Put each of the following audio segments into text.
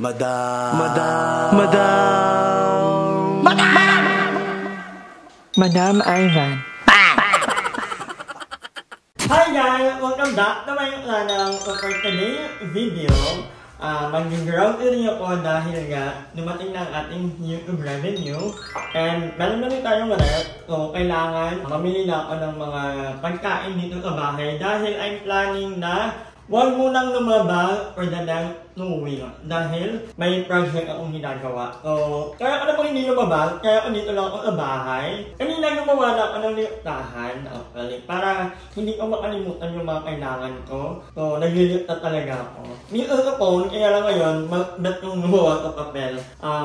Madam. Madam Ivan. Hi guys! Welcome back to my channel. So for today's video, mag-grounding ako dahil nga dumating na ang ating YouTube revenue. And meron na rin tayong rep. So kailangan mamili na ako ng mga pagkain dito sa bahay dahil I'm planning na huwag munang lumabas for the next 2 weeks dahil may project akong ginagawa. So, kaya ako na pang hindi lumabas, kaya ako dito lang ako sa bahay. Kanina gumawa na ako ng listahan actually, para hindi ko makalimutan yung mga kailangan ko. So, naglilista talaga ako. Dito sa phone, kaya lang ngayon, mag-bet kong gumawa sa papel.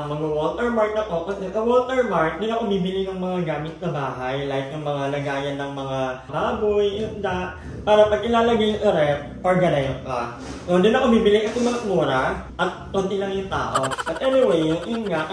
Mag-watermark ako kasi sa watermark, hindi ako bibili ng mga gamit sa bahay, like yung mga lagayan ng mga baboy, isda, para pag ilalagay sa rep, organize ka. So, hindi na ako bibili kasi mga mura at konti lang yung tao. But anyway, yun nga,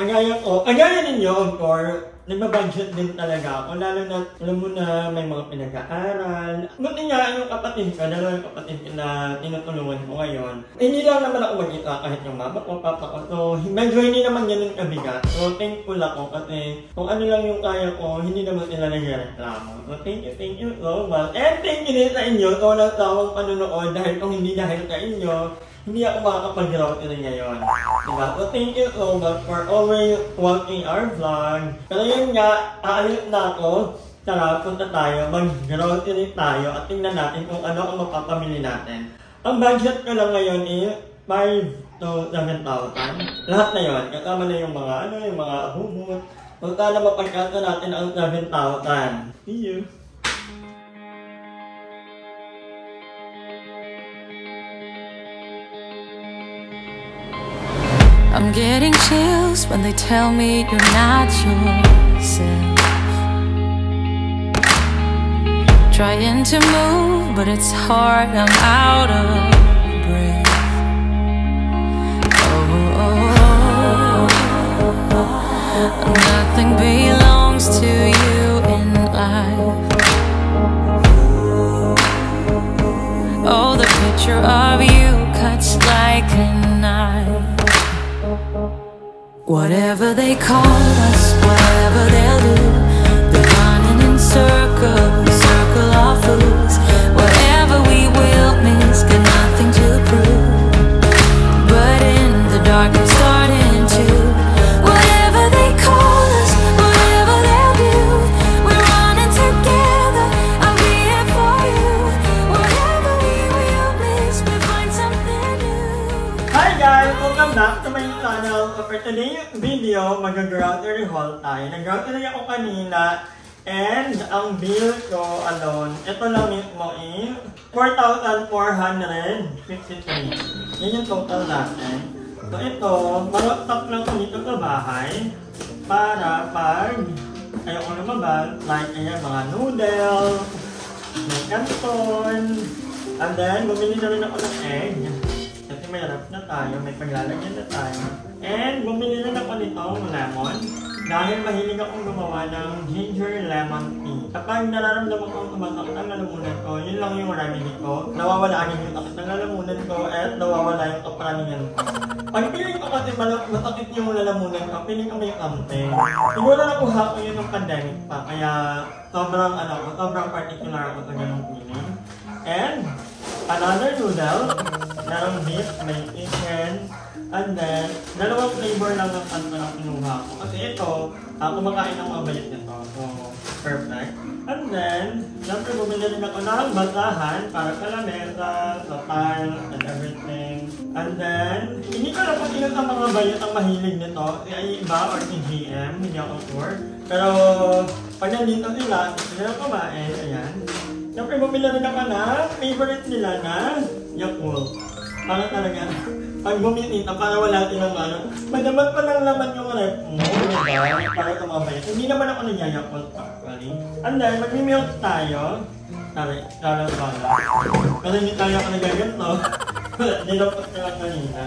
kagaya ninyo, of course, nagbabudget din talaga ako. Lalo na, alam mo na, may mga pinag-aaral. Buti nga yung kapatid ko, dalawang kapatid ko na tinutulungan ko ngayon. Hindi lang naman ako mag-isa kahit yung mama ko, papa ko. So, medyo hindi naman yan yung kabigat. So, thankful ako kasi kung ano lang yung kaya ko, hindi naman sila nagreklamo. So, thank you so much. And thank you din sa inyo sa walang tawang panunood dahil kung hindi dahil sa inyo, hindi ako makakapag-grounding ngayon. Diba? So, thank you so much for always watching our vlog. Pero yun nga, aalis na ako. Tara, punta tayo, mag-grounding tayo at tingnan natin kung ano ang mapapamili natin. Ang budget ko lang ngayon is 5 to 7,000. Lahat na yun. Kasama na yung mga, yung mga humot. So, sana mapagkasa natin ang 7,000. See you! I'm getting chills when they tell me you're not yourself. Trying to move, but it's hard, I'm out of breath. Nothing belongs to you in life. Oh, the picture of you cuts like a knife. Whatever they call us, whatever they'll do, they're running in circles, circle of fools. Whatever we will miss, got nothing to prove. But in the dark I'm starting to. Whatever they call us, whatever they'll do, we're running together, I'll be here for you. Whatever we will miss, we'll find something new. Hi guys! Welcome back to my channel. So for today's video, mag-grocery haul tayo. Nag-grocery ako kanina and ang bill ko alone, ito lang mismo is 4,453. Yan yung total natin. So ito, marotap lang ko dito sa bahay para pag ayoko lumabas, like ayan, mga noodles, may canton, and then bumili na rin ako ng egg. Kasi may harap na tayo, may paglalagyan na tayo. And bumili rin ako nitong lemon dahil mahilig akong gumawa ng ginger lemon tea. Kapag nararamdaman ko sumasakit ang lalamunan ko, yun lang yung remedy ko. Nawawala agad yung sakit ng lalamunan ko at nawawala yung kapraningan ko. Pag piling ko kasi masakit yung lalamunan ko, piling ko may something. Siguro nakuha ko yun ng pandemic pa, kaya sobrang particular ako sa ganong feeling. And another noodle, merong beef, may chicken, and then dalawang flavor lang ng kanto na kinuha ko. Kasi ito, kumakain ng mabayat nito. So, perfect. And then, syempre bumili rin ako ng basahan para sa lamesa, sa tiles, and everything. And then, hindi ko alam kung sino sa mga bayat ang mahilig nito. Si Aiba or si GM, hindi ako sure. Pero, pag nandito sila kumain, ayan. Siyempre, bumili rin ako na favorite nila na Yakult. Para talaga, pag bumili para wala silang madaman pa lang laman yung rep mo, diba? Para tumabay. Hindi naman ako nagyayakult actually. And then, mag-milk tayo. Tara bala. Kasi hindi tayo ako nagaganto. Nilapot na lang kanina.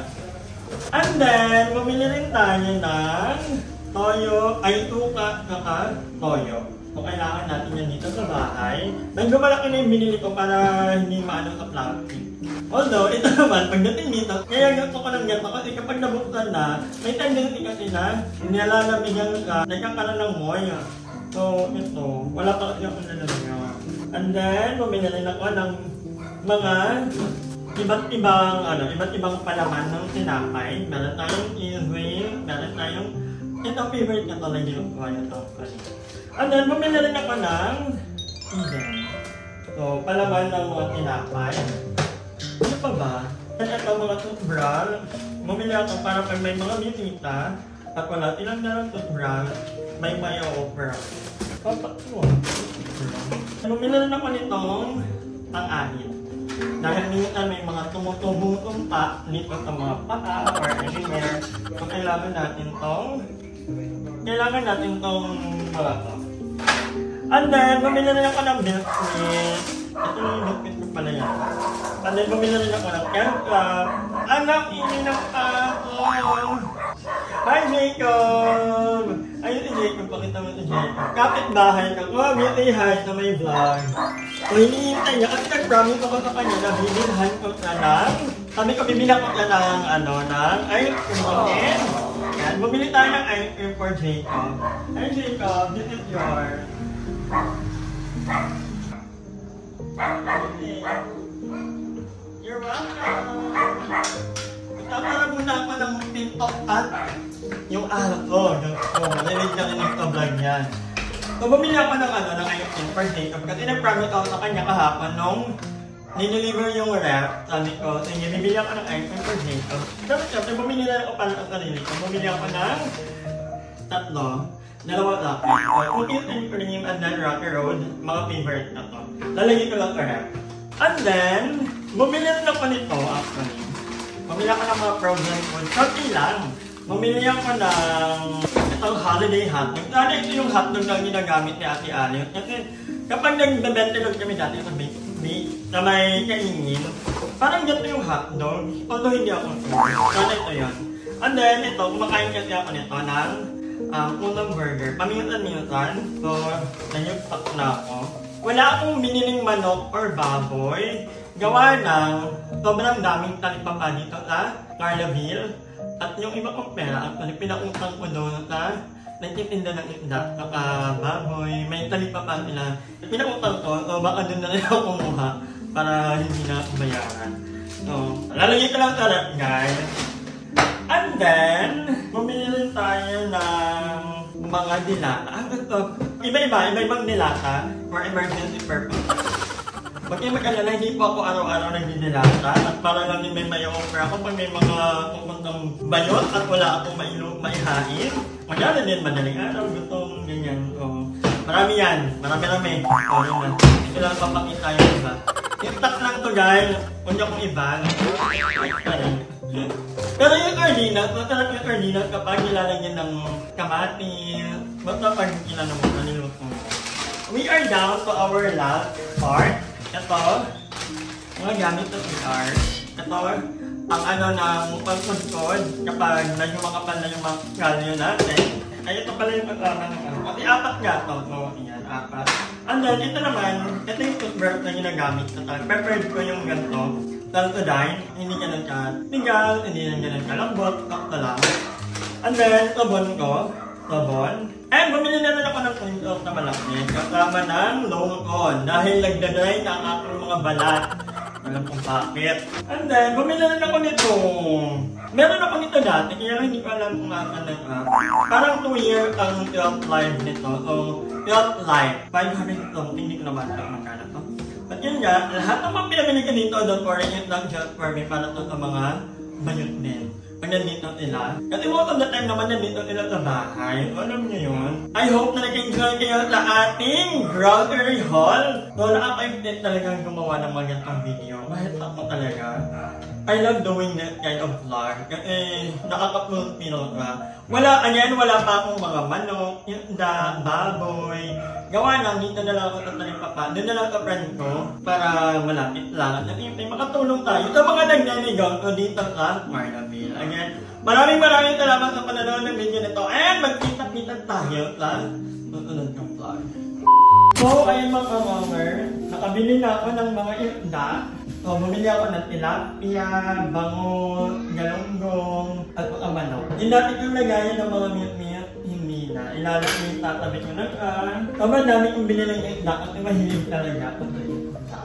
And then, bumili rin tayo ng toyo, ay tuka, toyo. Kung kailangan natin yan dito sa bahay. Medyo malaki na yung binili ko para hindi maano sa plastic. Although, ito naman, pagdating dito, kaya gusto ko ng ganito kasi kapag nabuksan na, may tendency kasi na nilalamigan ka, nagkakaroon ng moy. So, ito, wala pa kasi ako nalalagyan. And then, bumili rin ako ng mga iba't ibang palaman ng tinapay. Meron tayong Israel, meron tayong, ito favorite na talaga yung ko ito. And then, bumili rin ako ng Eden. So, palaman ng mga tinapay. Ano pa ba? At ito mga toothbrush. Bumili ako para pag may mga bisita at wala silang dalang toothbrush, may offer ako. Papakso. Bumili rin ako nitong pang-ahit. Dahil minsan may mga tumutubong tumpa dito sa mga paa or anywhere. So kailangan natin mga to. And then, bumili rin ako ng biscuit. Ito yung biscuit ko pala yan. And then, bumili rin ako ng ketchup. Anak, ininom ako! Hi, Jacob! Ayun si Jacob, pakita mo si Jacob. Kapit-bahay ka ko, beauty hi sa may vlog. So, hinihintay niya kasi nag-promise ako sa kanya na bibilhan ko siya ng... Sabi ko, bibilang ko siya ng ice cream. Yan, bumili tayo ng ice cream for Jacob. Hi, Jacob, this is yours. You're welcome! Tatara muna ako ng TikTok at yung alat ko. Narinig sa vlog niya. So, bumili ako ng ice cream for Jacob kasi nag-promise ako sa kanya kahapon nung nideliver yung rep. Sabi ko, sige, bibili ako ng ice cream for Jacob. Tapos, bumili na ako para sa sarili ko. Bumili ako ng dalawang rocket. Cookies and cream and then Rocky Road. Mga favorite na to. Lalagay ko lang sa rep. And then, bumili rin ako nito actually. Bumili ako ng mga frozen food. Shorty lang. Bumili ako ng itong holiday hotdog. Sana ito yung hotdog na ginagamit ni Ate Ali. Kasi kapag nag-bentilog kami dati sa bakery, na may kaingin, parang ganito yung hotdog. Although hindi ako sure. Sana ito yun. And then, ito, kumakain kasi ako nito ng unang burger. Paminsan-minsan. So, nanyugtak na ako. Wala akong biniling manok or baboy. Gawa ng sobrang daming talipapa dito sa Carlaville. At yung iba kong pera, actually, pinautang ko doon sa nagtitinda ng isda, saka baboy, may talipapa sila. Pinautang ko, so baka doon na rin ako kumuha para hindi na ako bayaran. So, lalagay ko lang sa rep, guys. And then, bumili rin tayo ng mga dilata. Iba-ibang dilata for emergency purpose. Pag kayo mag-alala, hindi po ako araw-araw nagdidilata at para lang din may may-offer ako pag may mga pupuntang bayot at wala akong maihain. Magyari din, madaling araw, gutong, ganyan. So, marami yan. Marami-rami. O, yun na. Hindi lang papakita yung iba. I-stack lang to, guys. Huwag niyo akong iba. Pero yung cardinas, masarap yung cardinas kapag nilalagyan ng kamatis. Basta pag kinano mo, naliluto mo. We are down to our last part. Ito, mga gamit ng CR. Ito, ang ng pagkudkod kapag medyo makapal na yung mga kalyo natin. Ay, ito pala yung kasama ng kasi apat nga ito. So, yan, apat. And then, ito naman, ito yung toothbrush na ginagamit ko. Preferred ko yung ganito. Talcodine, hindi ka nagkatigal, hindi ka nagkalambot, sakto lang. And then, sabon ko. Sabon. And bumili na rin ako ng clean off na malaki kasama ng lotion dahil nagdadry na ang aking mga balat. Alam kong bakit. And then, bumili na rin ako nito. Meron ako nito dati, kaya hindi ko alam kung asan na parang 2 years ang shelf life nito. So, shelf life. 500 something, hindi ko naman alam magkano to. But yun nga, lahat ng mga pinamili ko dito, don't worry, yun lang shelf for me para to sa mga bayot din. Pag nandito sila. Kasi most of the time naman nandito sila sa bahay. Alam niyo yun? I hope na nag-enjoy kayo sa ating grocery haul. So, nakaka-excited talagang gumawa ng mga ganitong video. Mahit ako talaga. I love doing that kind of vlog. Kasi nakaka-fulfill ka. Wala pa akong mga manok, isda, baboy. Gawa lang, dito na lang ako sa talipapa. Doon na lang sa friend ko para malapit lang. At makatulong tayo sa mga nagnanegosyo dito sa Carlaville. Again, maraming salamat sa panonood ng video nito. And magkita-kita tayo sa susunod kong vlog. So, ayun mga kamonger, nakabili na ako ng mga isda. So, bumili ako ng tilapia, bango, galunggong, at mga manok. Hindi natin yung lagayan ng mga milk-milk, hindi na. Ilalagay yung tatabi ko na sobrang dami kong binili ng isda at mahilig talaga ako sa isda.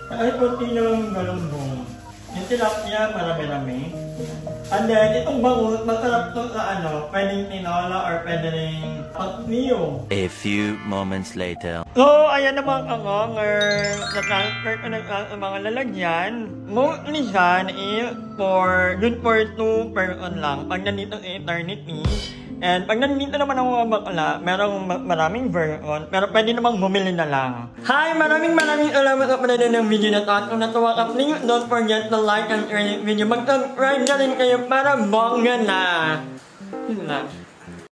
Ay, kunti yung galunggong. Yung tilapia, marami-rami. And then, itong bangus, masarap to sa pwedeng tinola or pwedeng pagniyo. A few moments later. So, ayan na mga kamonger. Na-transfer ko ng mga lalagyan. Mostly siya good for 2 person lang. Pag nandito sa eternity. And pag nandito naman ang mga bakla, merong maraming version. Pero pwede namang bumili na lang. Hi! Maraming salamat sa panonood ng video na to. Kung natuwa ka, please don't forget to like and share this video. Mag-subscribe na rin kayo para bongga na. Yun na.